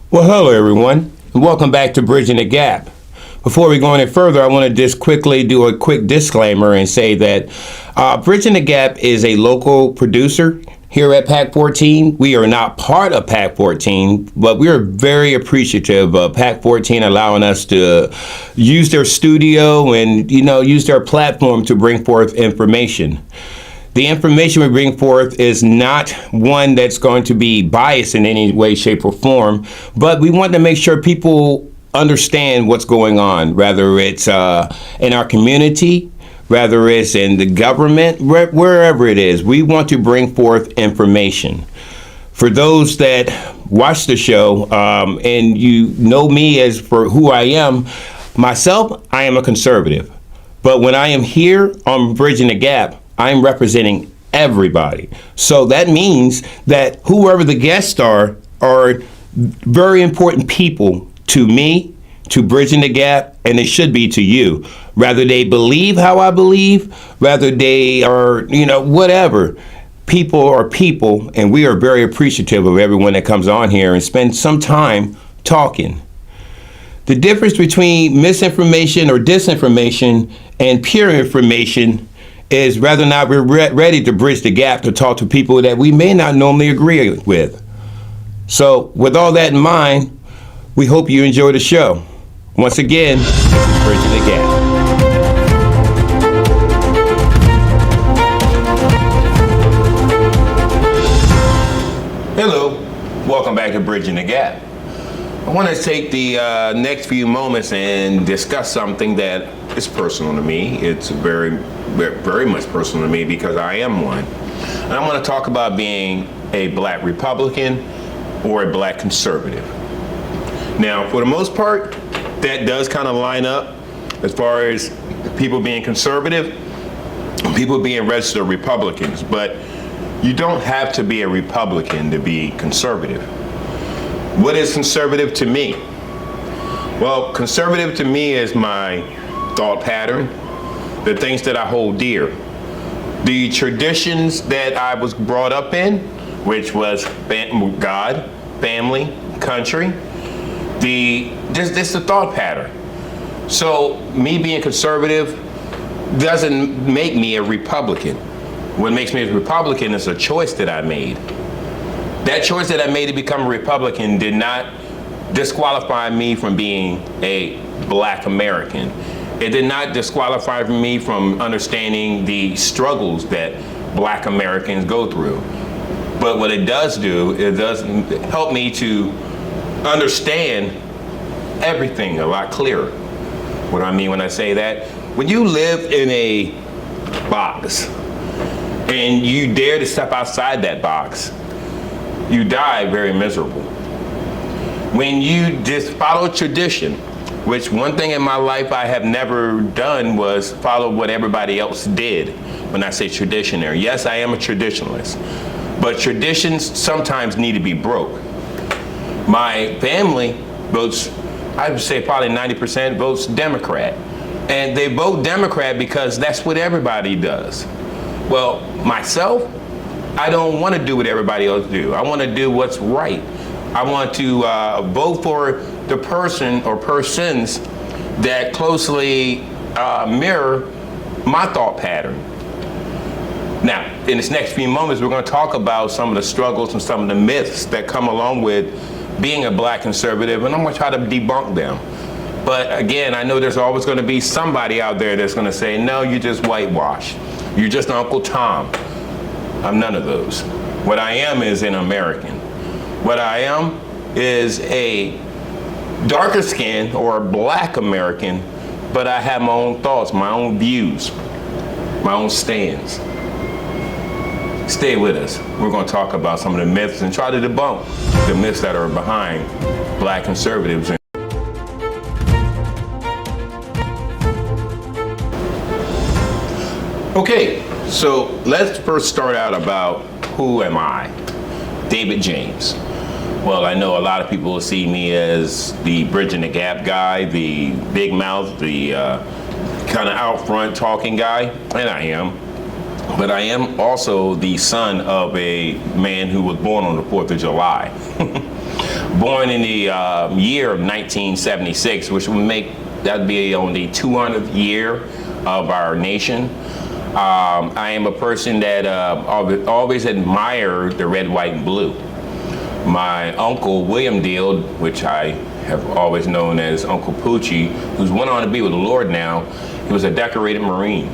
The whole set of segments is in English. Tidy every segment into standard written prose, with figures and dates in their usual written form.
Well, hello everyone, and welcome back to Bridging the Gap. Before we go any further, I want to just quickly do a quick disclaimer and say that Bridging the Gap is a local producer here at PAC 14. We are not part of PAC 14, but we are very appreciative of PAC 14 allowing us to use their studio and, use their platform to bring forth information. The information we bring forth is not one that's going to be biased in any way, shape, or form, but we want to make sure people understand what's going on, whether it's in our community, whether it's in the government, wherever it is. We want to bring forth information. For those that watch the show and you know me as for who I am, myself, I am a conservative. But when I am here on Bridging the Gap, I'm representing everybody. So that means that whoever the guests are very important people to me, to Bridging the Gap, and it should be to you. Whether they believe how I believe, whether they are, whatever. People are people, and we are very appreciative of everyone that comes on here and spends some time talking. The difference between misinformation or disinformation and pure information is whether or not we're ready to bridge the gap to talk to people that we may not normally agree with. So with all that in mind, we hope you enjoy the show. Once again, this is Bridging the Gap. Hello, welcome back to Bridging the Gap. I want to take the next few moments and discuss something that is personal to me. It's very, very much personal to me because I am one. And I want to talk about being a black Republican or a black conservative. Now, for the most part, that does kind of line up as far as people being conservative, people being registered Republicans. But you don't have to be a Republican to be conservative. What is conservative to me? Well, conservative to me is my thought pattern, the things that I hold dear, the traditions that I was brought up in, which was God, family, country, just the thought pattern. So me being conservative doesn't make me a Republican. What makes me a Republican is a choice that I made. That choice that I made to become a Republican did not disqualify me from being a black American. It did not disqualify me from understanding the struggles that black Americans go through. But what it does do, it does help me to understand everything a lot clearer. What do I mean when I say that? When you live in a box and you dare to step outside that box, you die very miserable. When you just follow tradition, which one thing in my life I have never done was follow what everybody else did. When I say traditionary, yes, I am a traditionalist, but traditions sometimes need to be broke. My family votes, I would say probably 90% votes Democrat. And they vote Democrat because that's what everybody does. Well, myself, I don't want to do what everybody else do. I want to do what's right. I want to vote for the person or persons that closely mirror my thought pattern. Now, in this next few moments, we're going to talk about some of the struggles and some of the myths that come along with being a black conservative, and I'm going to try to debunk them. But again, I know there's always going to be somebody out there that's going to say, no, you just whitewash. You're just Uncle Tom. I'm none of those. What I am is an American. What I am is a darker skinned or a black American, but I have my own thoughts, my own views, my own stands. Stay with us. We're going to talk about some of the myths and try to debunk the myths that are behind black conservatives. Okay, so let's first start out about who am I? David James. Well, I know a lot of people will see me as the Bridging the Gap guy, the big mouth, the kind of out front talking guy, and I am. But I am also the son of a man who was born on the 4th of July. Born in the year of 1976, which would make that'd be on the 200th year of our nation. I am a person that always admired the red, white, and blue. My uncle, William Deal, which I have always known as Uncle Poochie, who's went on to be with the Lord now, he was a decorated Marine.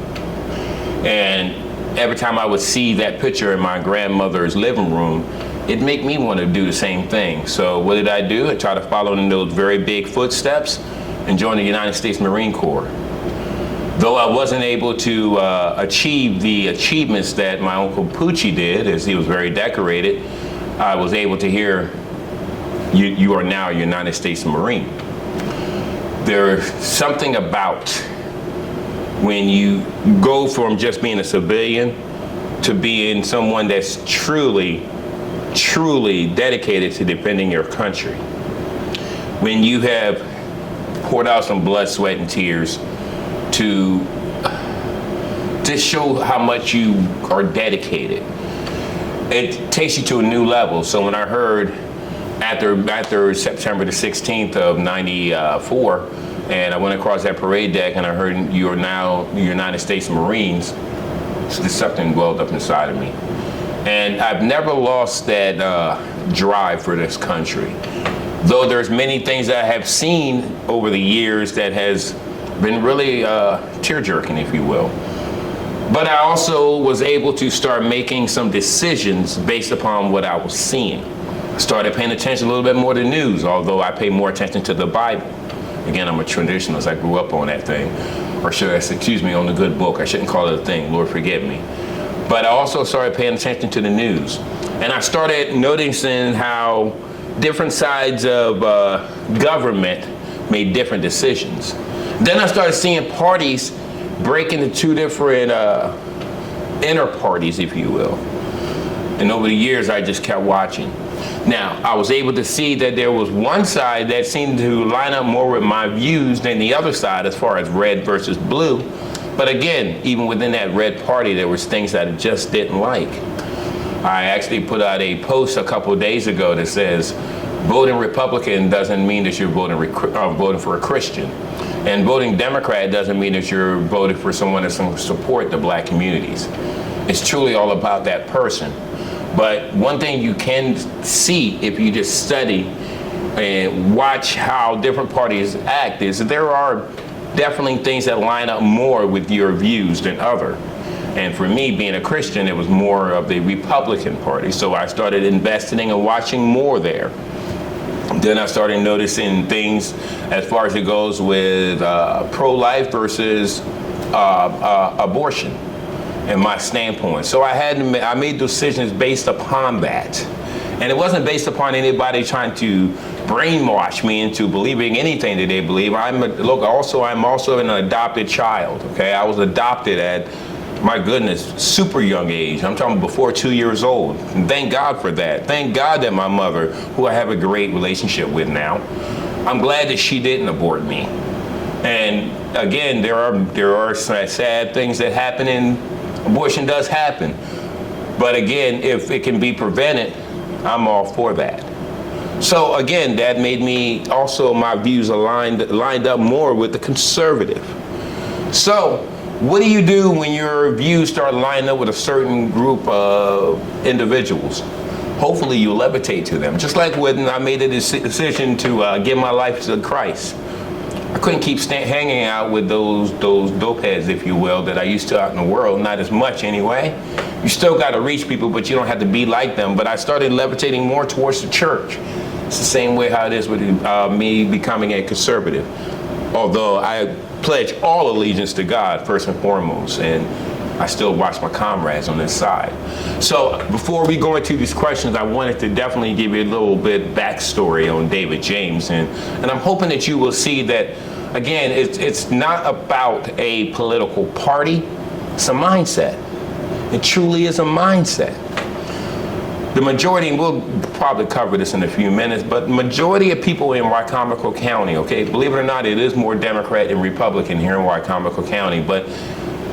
And every time I would see that picture in my grandmother's living room, it made me want to do the same thing. So what did I do? I tried to follow in those very big footsteps and join the United States Marine Corps. Though I wasn't able to achieve the achievements that my Uncle Poochie did, as he was very decorated, I was able to hear, you are now a United States Marine. There's something about when you go from just being a civilian to being someone that's truly, truly dedicated to defending your country. When you have poured out some blood, sweat, and tears to show how much you are dedicated, it takes you to a new level. So when I heard after September the 16th of 94, and I went across that parade deck and I heard you are now United States Marines, something welled up inside of me. And I've never lost that drive for this country. Though there's many things that I have seen over the years that has been really tear-jerking, if you will. But I also was able to start making some decisions based upon what I was seeing. I started paying attention a little bit more to news, although I pay more attention to the Bible. Again, I'm a traditionalist. I grew up on that thing. Or should I say, excuse me, on the good book. I shouldn't call it a thing. Lord, forgive me. But I also started paying attention to the news. And I started noticing how different sides of government made different decisions. Then I started seeing parties break into two different inner parties, if you will. And over the years, I just kept watching. Now, I was able to see that there was one side that seemed to line up more with my views than the other side as far as red versus blue. But again, even within that red party, there was things that I just didn't like. I actually put out a post a couple of days ago that says, voting Republican doesn't mean that you're voting for a Christian. And voting Democrat doesn't mean that you're voting for someone that's going to support the black communities. It's truly all about that person. But one thing you can see if you just study and watch how different parties act is that there are definitely things that line up more with your views than other. And for me, being a Christian, it was more of the Republican Party. So I started investing and watching more there. Then I started noticing things as far as it goes with pro-life versus abortion and my standpoint. So I made decisions based upon that. And it wasn't based upon anybody trying to brainwash me into believing anything that they believe. I'm also an adopted child, okay? I was adopted at, my goodness, super young age. I'm talking before 2 years old. And thank God for that. Thank God that my mother, who I have a great relationship with now, I'm glad that she didn't abort me. And again, there are sad things that happen, and abortion does happen. But again, if it can be prevented, I'm all for that. So again, that made me also, my views lined up more with the conservative. So what do you do when your views start lining up with a certain group of individuals? Hopefully you levitate to them. Just like when I made a decision to give my life to Christ. I couldn't keep hanging out with those dopeheads, if you will, that I used to out in the world. Not as much anyway. You still got to reach people, but you don't have to be like them. But I started levitating more towards the church. It's the same way how it is with me becoming a conservative. Although I pledge all allegiance to God first and foremost, and I still watch my comrades on this side. So before we go into these questions, I wanted to definitely give you a little bit backstory on David James, and I'm hoping that you will see that, again, it's not about a political party, it's a mindset. It truly is a mindset. The majority, and we'll probably cover this in a few minutes, but majority of people in Wycomico County, okay, believe it or not, it is more Democrat than Republican here in Wycomico County, but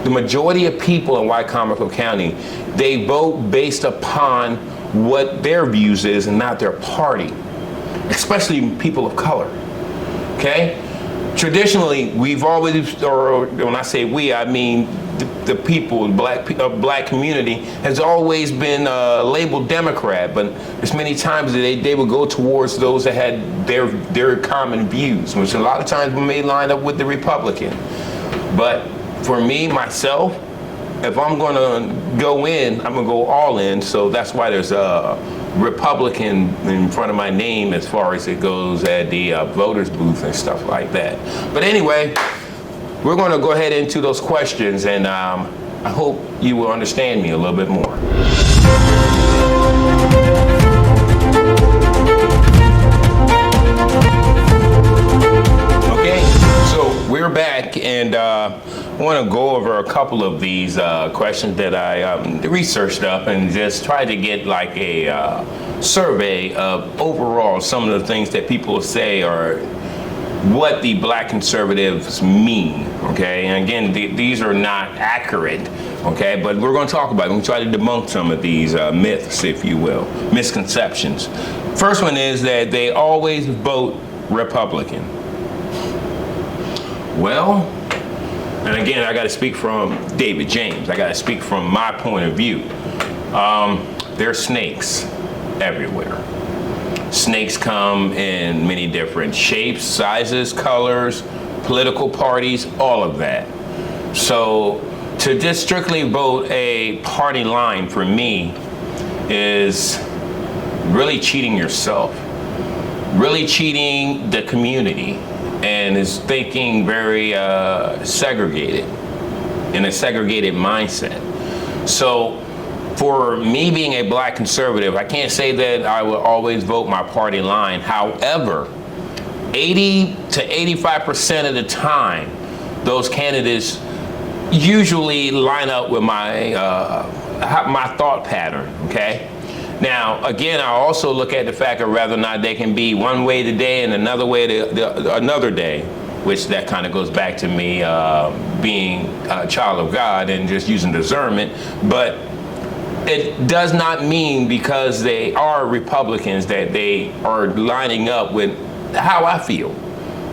the majority of people in Wycomico County, they vote based upon what their views is and not their party. especially people of color. Okay? Traditionally, we've always, or when I say we, I mean the people, black community has always been labeled Democrat, but there's many times that they would go towards those that had their common views, which a lot of times may line up with the Republican. But for me, myself, if I'm going to go in, I'm going to go all in. So that's why there's a Republican in front of my name as far as it goes at the voters booth and stuff like that. But anyway, we're going to go ahead into those questions, and I hope you will understand me a little bit more. Okay, so we're back, and I want to go over a couple of these questions that I researched up and just tried to get like a survey of overall some of the things that people say are what the black conservatives mean, okay? And again, these are not accurate, okay? But we're going to talk about it. We're going to try to debunk some of these myths, if you will, misconceptions. First one is that they always vote Republican. Well, and again, I got to speak from David James. I got to speak from my point of view. There are snakes everywhere. Snakes come in many different shapes, sizes, colors, political parties, all of that. So to just strictly vote a party line for me is really cheating yourself, really cheating the community, and is thinking very segregated, in a segregated mindset. So for me being a black conservative, I can't say that I will always vote my party line. However, 80 to 85% of the time, those candidates usually line up with my thought pattern, okay? Now, again, I also look at the fact of whether or not they can be one way today and another way another day, which that kind of goes back to me being a child of God and just using discernment. But it does not mean because they are Republicans that they are lining up with how I feel.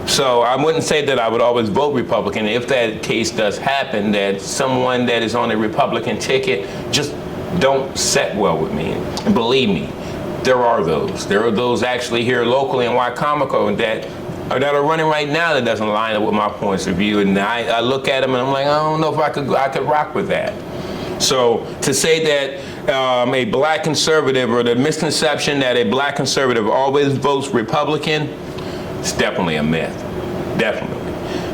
So I wouldn't say that I would always vote Republican. If that case does happen, that someone that is on a Republican ticket just don't set well with me. And believe me, there are those. There are those actually here locally in Wycomico that are running right now that doesn't line up with my points of view. And I look at them and I'm like, I don't know if I could rock with that. So to say that a black conservative, or the misconception that a black conservative always votes Republican, it's definitely a myth. Definitely.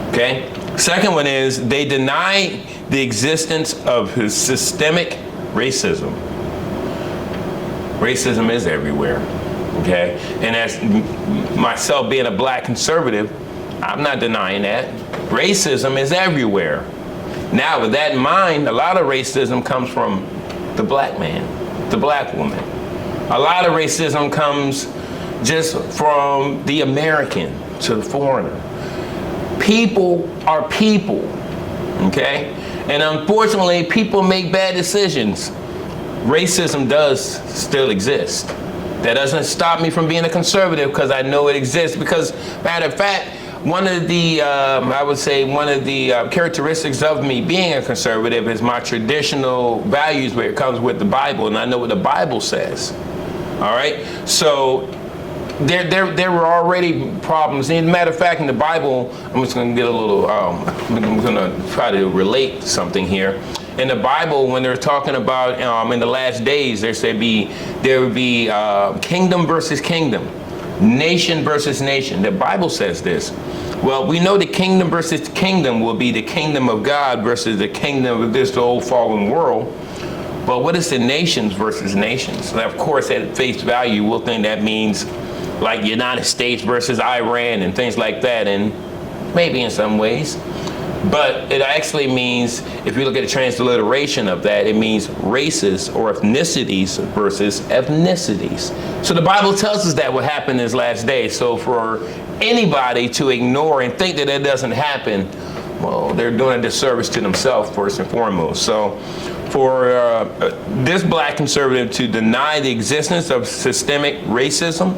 Okay? Second one is they deny the existence of systemic racism. Racism is everywhere. Okay? And as myself being a black conservative, I'm not denying that. Racism is everywhere. Now, with that in mind, a lot of racism comes from the black man, the black woman. A lot of racism comes just from the American to the foreigner. People are people, okay? And unfortunately, people make bad decisions. Racism does still exist. That doesn't stop me from being a conservative because I know it exists. Because, matter of fact, one of the, I would say, one of the characteristics of me being a conservative is my traditional values where it comes with the Bible, and I know what the Bible says. All right? So there were already problems. And matter of fact, in the Bible, I'm just going to get a little, I'm going to try to relate something here. In the Bible, when they're talking about in the last days, there would be kingdom versus kingdom. Nation versus nation. The Bible says this. Well, we know the kingdom versus kingdom will be the kingdom of God versus the kingdom of this old fallen world. But what is the nations versus nations? Now, of course, at face value, we'll think that means like United States versus Iran and things like that, and maybe in some ways. But it actually means, if you look at the transliteration of that, it means races or ethnicities versus ethnicities. So the Bible tells us that what happened in this last day. So for anybody to ignore and think that that doesn't happen, well, they're doing a disservice to themselves first and foremost. So for this black conservative to deny the existence of systemic racism,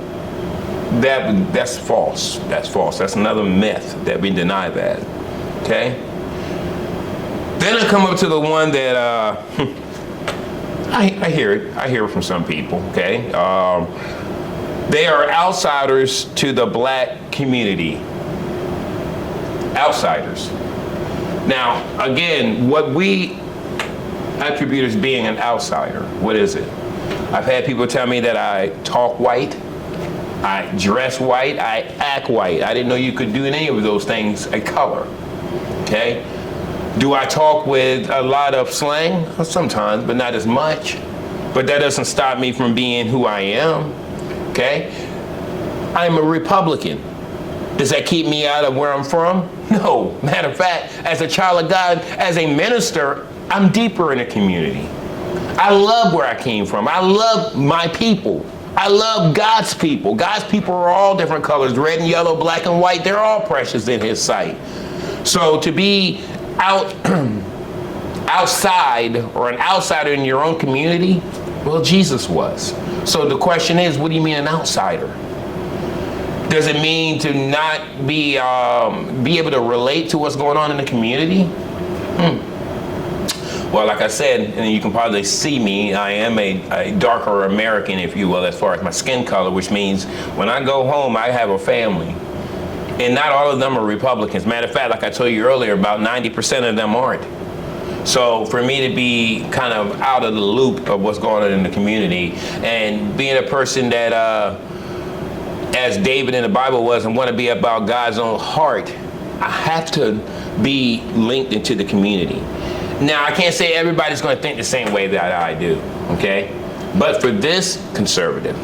That's false. That's false. That's another myth that we deny that. Okay? Then I come up to the one that I hear it. I hear it from some people. Okay? They are outsiders to the black community. Outsiders. Now, again, what we attribute as being an outsider, what is it? I've had people tell me that I talk white, I dress white, I act white. I didn't know you could do any of those things a color. Okay? Do I talk with a lot of slang? Sometimes, but not as much. But that doesn't stop me from being who I am. Okay? I'm a Republican. Does that keep me out of where I'm from? No. Matter of fact, as a child of God, as a minister, I'm deeper in the community. I love where I came from. I love my people. I love God's people. God's people are all different colors, red and yellow, black and white. They're all precious in his sight. So to be outside or an outsider in your own community, well, Jesus was. So the question is, what do you mean an outsider? Does it mean to not be able to relate to what's going on in the community? Well, like I said, and you can probably see me, I am a darker American, if you will, as far as my skin color, which means when I go home, I have a family. And not all of them are Republicans. Matter of fact, like I told you earlier, about 90% of them aren't. So for me to be kind of out of the loop of what's going on in the community and being a person that, as David in the Bible was, and want to be about God's own heart, I have to be linked into the community. Now, I can't say everybody's going to think the same way that I do, okay? But for this conservative,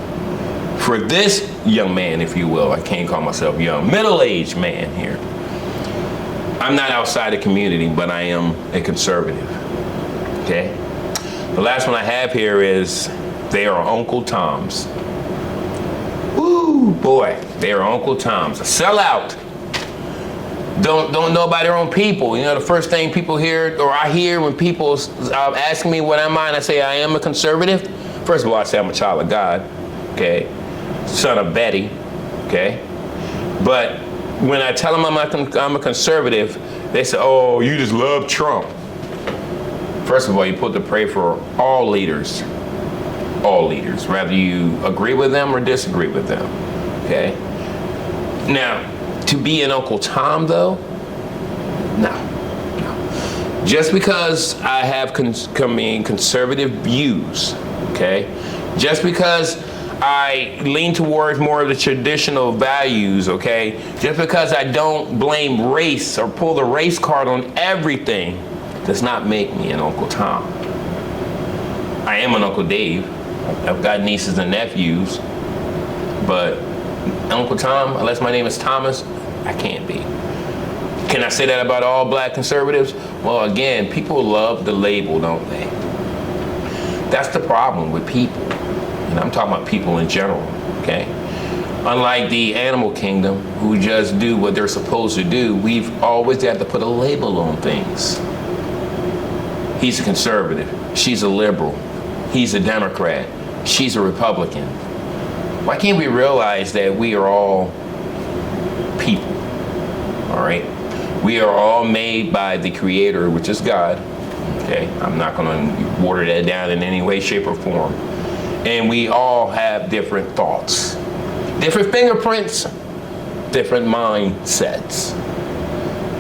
for this young man, if you will, I can't call myself young, middle-aged man here, I'm not outside the community, but I am a conservative, okay? The last one I have here is, they are Uncle Toms. Woo, boy, they are Uncle Toms. A sellout. Don't know about their own people. You know, the first thing people hear, or I hear when people ask me what am I, and I say I am a conservative. First of all, I say I'm a child of God, okay? Son of Betty, okay? But when I tell them I'm a conservative, they say, oh, you just love Trump. First of all, you're supposed to pray for all leaders, whether you agree with them or disagree with them, okay? Now, to be an Uncle Tom, though, no. Just because I have conservative views, okay? Just because I lean towards more of the traditional values, okay? Just because I don't blame race or pull the race card on everything does not make me an Uncle Tom. I am an Uncle Dave. I've got nieces and nephews, but Uncle Tom, unless my name is Thomas, I can't be. Can I say that about all black conservatives? Well, again, people love the label, don't they? That's the problem with people. And I'm talking about people in general, okay? Unlike the animal kingdom, who just do what they're supposed to do, we've always had to put a label on things. He's a conservative. She's a liberal. He's a Democrat. She's a Republican. Why can't we realize that we are all people, all right? We are all made by the Creator, which is God, okay? I'm not gonna water that down in any way, shape, or form. And we all have different thoughts, different fingerprints, different mindsets.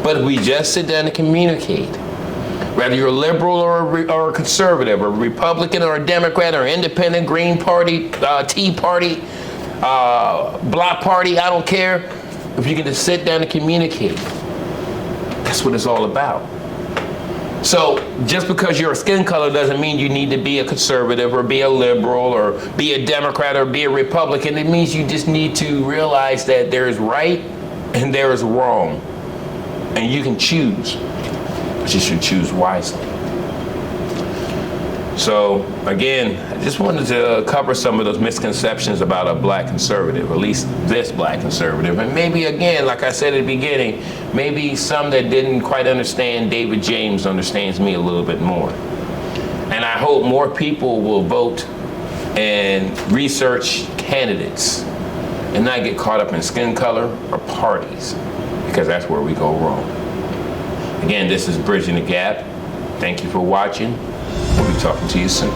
But if we just sit down and communicate, whether you're a liberal or a conservative, or a Republican or a Democrat or independent, Green Party, Tea Party, Bloc Party, I don't care. If you can just sit down and communicate, that's what it's all about. So just because you're a skin color doesn't mean you need to be a conservative or be a liberal or be a Democrat or be a Republican. It means you just need to realize that there is right and there is wrong. And you can choose, but you should choose wisely. So again, I just wanted to cover some of those misconceptions about a black conservative, at least this black conservative. And maybe again, like I said at the beginning, maybe some that didn't quite understand David James understands me a little bit more. And I hope more people will vote and research candidates and not get caught up in skin color or parties, because that's where we go wrong. Again, this is Bridging the Gap. Thank you for watching. We'll be talking to you soon.